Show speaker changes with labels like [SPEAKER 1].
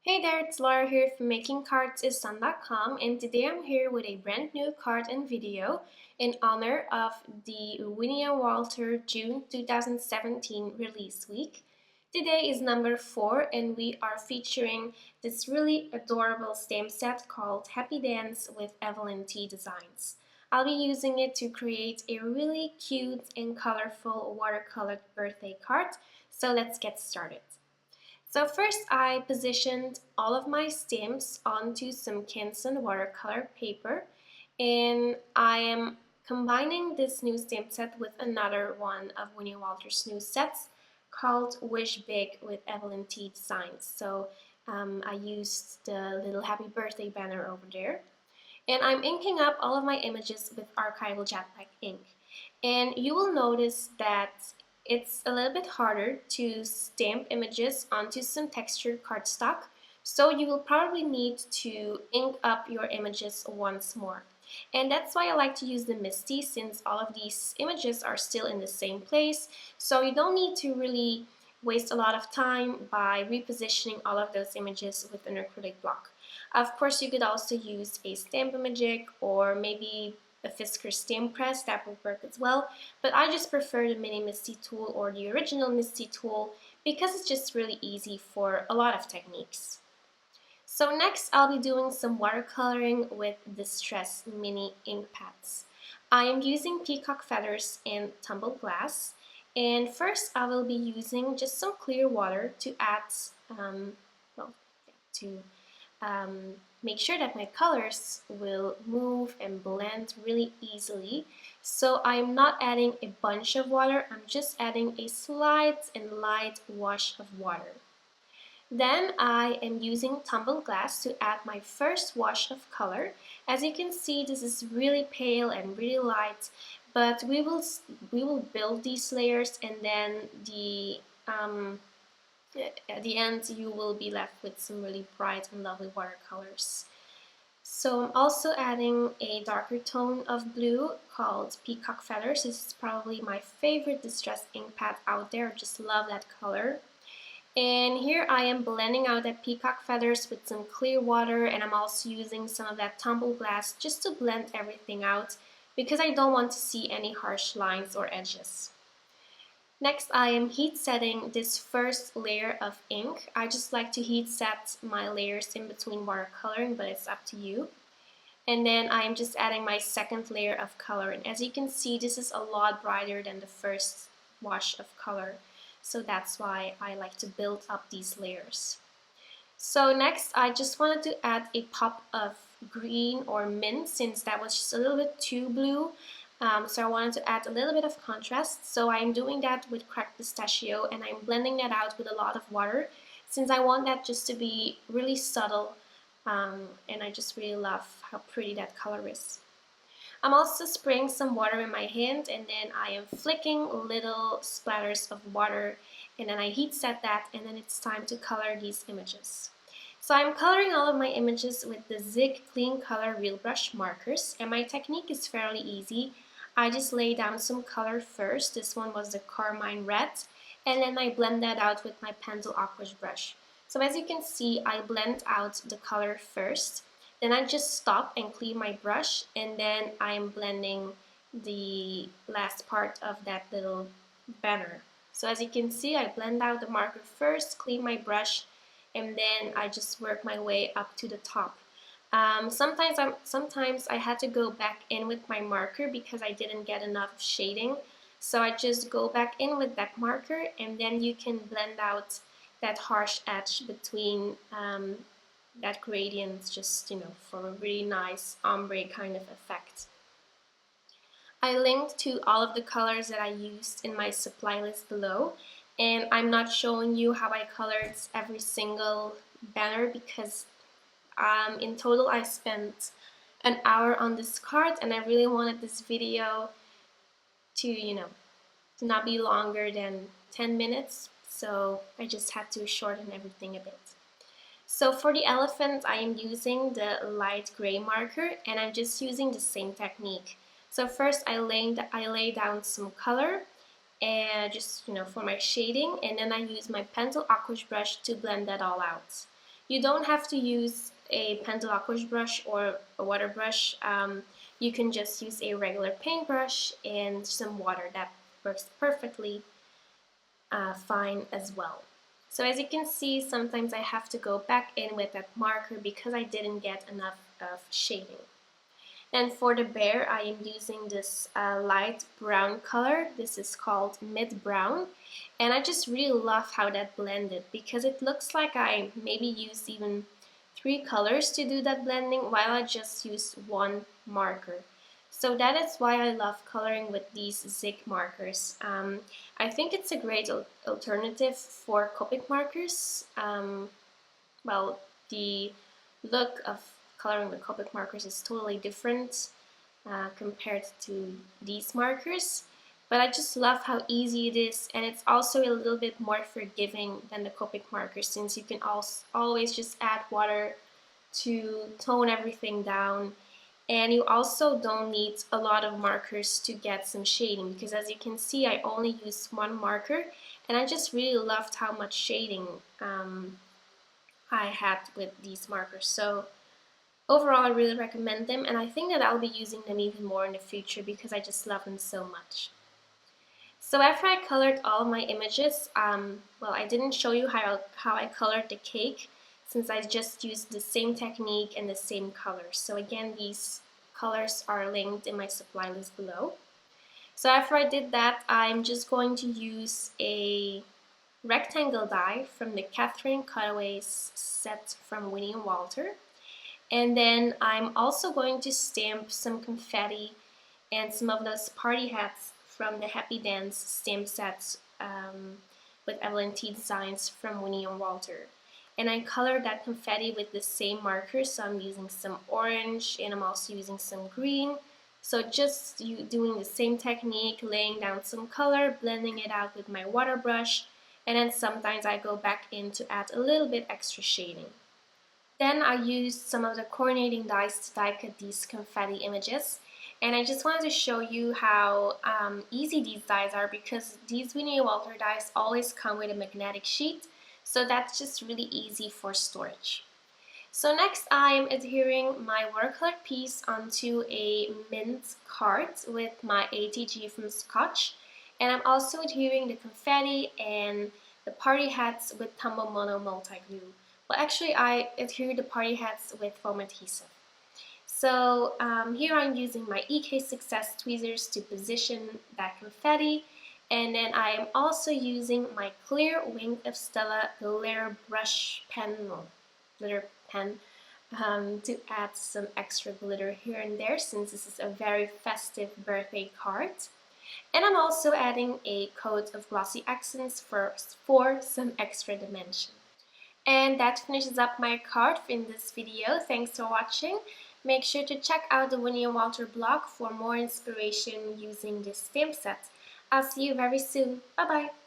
[SPEAKER 1] Hey there, it's Laura here from MakingCardsIsDone.com, and today I'm here with a brand new card and video in honor of the Winnie and Walter June 2017 release week. Today is number 4 and we are featuring this really adorable stamp set called Happy Dance with Evelin T Designs. I'll be using it to create a really cute and colorful watercolored birthday card, so let's get started. So first I positioned all of my stamps onto some Canson watercolor paper, and I am combining this new stamp set with another one of Winnie Walter's new sets called Wish Big with Evelin T Designs. So I used the little happy birthday banner over there. And I'm inking up all of my images with Archival jet black ink. And you will notice that it's a little bit harder to stamp images onto some textured cardstock, so you will probably need to ink up your images once more. And that's why I like to use the MISTI, since all of these images are still in the same place, so you don't need to really waste a lot of time by repositioning all of those images with an acrylic block. Of course, you could also use a Stamp-O-Magic or maybe a Fisker stamp press, that would work as well, but I just prefer the mini MISTI tool or the original MISTI tool because it's just really easy for a lot of techniques. So next I'll be doing some watercoloring with Distress mini ink pads. I am using Peacock feathers and tumbled glass, and first I will be using just some clear water to add, to make sure that my colors will move and blend really easily. So I'm not adding a bunch of water, I'm just adding a slight and light wash of water. Then I am using tumbled glass to add my first wash of color. As you can see, this is really pale and really light, but we will build these layers, and then at the end you will be left with some really bright and lovely watercolors. So I'm also adding a darker tone of blue called Peacock Feathers. This is probably my favorite distress ink pad out there. I just love that color. And here I am blending out that Peacock Feathers with some clear water, and I'm also using some of that tumbled glass just to blend everything out because I don't want to see any harsh lines or edges. Next, I am heat setting this first layer of ink. I just like to heat set my layers in between watercoloring, but it's up to you. And then I am just adding my second layer of color. And as you can see, this is a lot brighter than the first wash of color. So that's why I like to build up these layers. So next, I just wanted to add a pop of green or mint, since that was just a little bit too blue. So I wanted to add a little bit of contrast. So I'm doing that with cracked pistachio, and I'm blending that out with a lot of water, since I want that just to be really subtle, and I just really love how pretty that color is. I'm also spraying some water in my hand, and then I am flicking little splatters of water, and then I heat set that, and then it's time to color these images. So I'm coloring all of my images with the Zig Clean Color Real Brush markers, and my technique is fairly easy. I just lay down some color first. This one was the Carmine red, and then I blend that out with my Pentel Aquash brush. So as you can see, I blend out the color first, then I just stop and clean my brush, and then I'm blending the last part of that little banner. So as you can see, I blend out the marker first, clean my brush, and then I just work my way up to the top. Sometimes I had to go back in with my marker because I didn't get enough shading. So I just go back in with that marker, and then you can blend out that harsh edge between that gradient, just, for a really nice ombre kind of effect. I linked to all of the colors that I used in my supply list below, and I'm not showing you how I colored every single banner because in total I spent an hour on this card, and I really wanted this video to not be longer than 10 minutes, so I just had to shorten everything a bit. So for the elephant, I am using the light gray marker, and I'm just using the same technique. So first I lay down some color, and just for my shading, and then I use my Pentel Aquash brush to blend that all out. You don't have to use a pentel brush or a water brush. You can just use a regular paintbrush and some water. That works perfectly fine as well. So as you can see, sometimes I have to go back in with that marker because I didn't get enough of shading. And for the bear, I am using this light brown color. This is called mid brown, and I just really love how that blended because it looks like I maybe used even 3 colors to do that blending while I just used 1 marker. So that is why I love coloring with these Zig markers. I think it's a great alternative for Copic markers. Well, the look of coloring with Copic markers is totally different compared to these markers. But I just love how easy it is, and it's also a little bit more forgiving than the Copic markers since you can always just add water to tone everything down. And you also don't need a lot of markers to get some shading because as you can see I only used 1 marker and I just really loved how much shading I had with these markers. So overall I really recommend them, and I think that I'll be using them even more in the future because I just love them so much. So after I colored all my images, well, I didn't show you how I colored the cake since I just used the same technique and the same colors. So again, these colors are linked in my supply list below. So after I did that, I'm just going to use a rectangle die from the Cutaways set from Winnie and Walter. And then I'm also going to stamp some confetti and some of those party hats from the Happy Dance stamp sets with Evelin T designs from Winnie and Walter. And I colored that confetti with the same markers, so I'm using some orange and I'm also using some green. So just doing the same technique, laying down some color, blending it out with my water brush, and then sometimes I go back in to add a little bit extra shading. Then I used some of the coordinating dies to die cut these confetti images. And I just wanted to show you how easy these dies are because these Winnie and Walter dies always come with a magnetic sheet. So that's just really easy for storage. So next I'm adhering my watercolor piece onto a mint card with my ATG from Scotch. And I'm also adhering the confetti and the party hats with Tumbled Mono Multi-Glue. Well, actually I adhere the party hats with foam adhesive. So here I'm using my EK Success tweezers to position that confetti. And then I am also using my clear Wing of Stella glitter pen to add some extra glitter here and there since this is a very festive birthday card. And I'm also adding a coat of glossy accents for some extra dimension. And that finishes up my card in this video. Thanks for watching. Make sure to check out the Winnie and Walter blog for more inspiration using this stamp set. I'll see you very soon. Bye bye!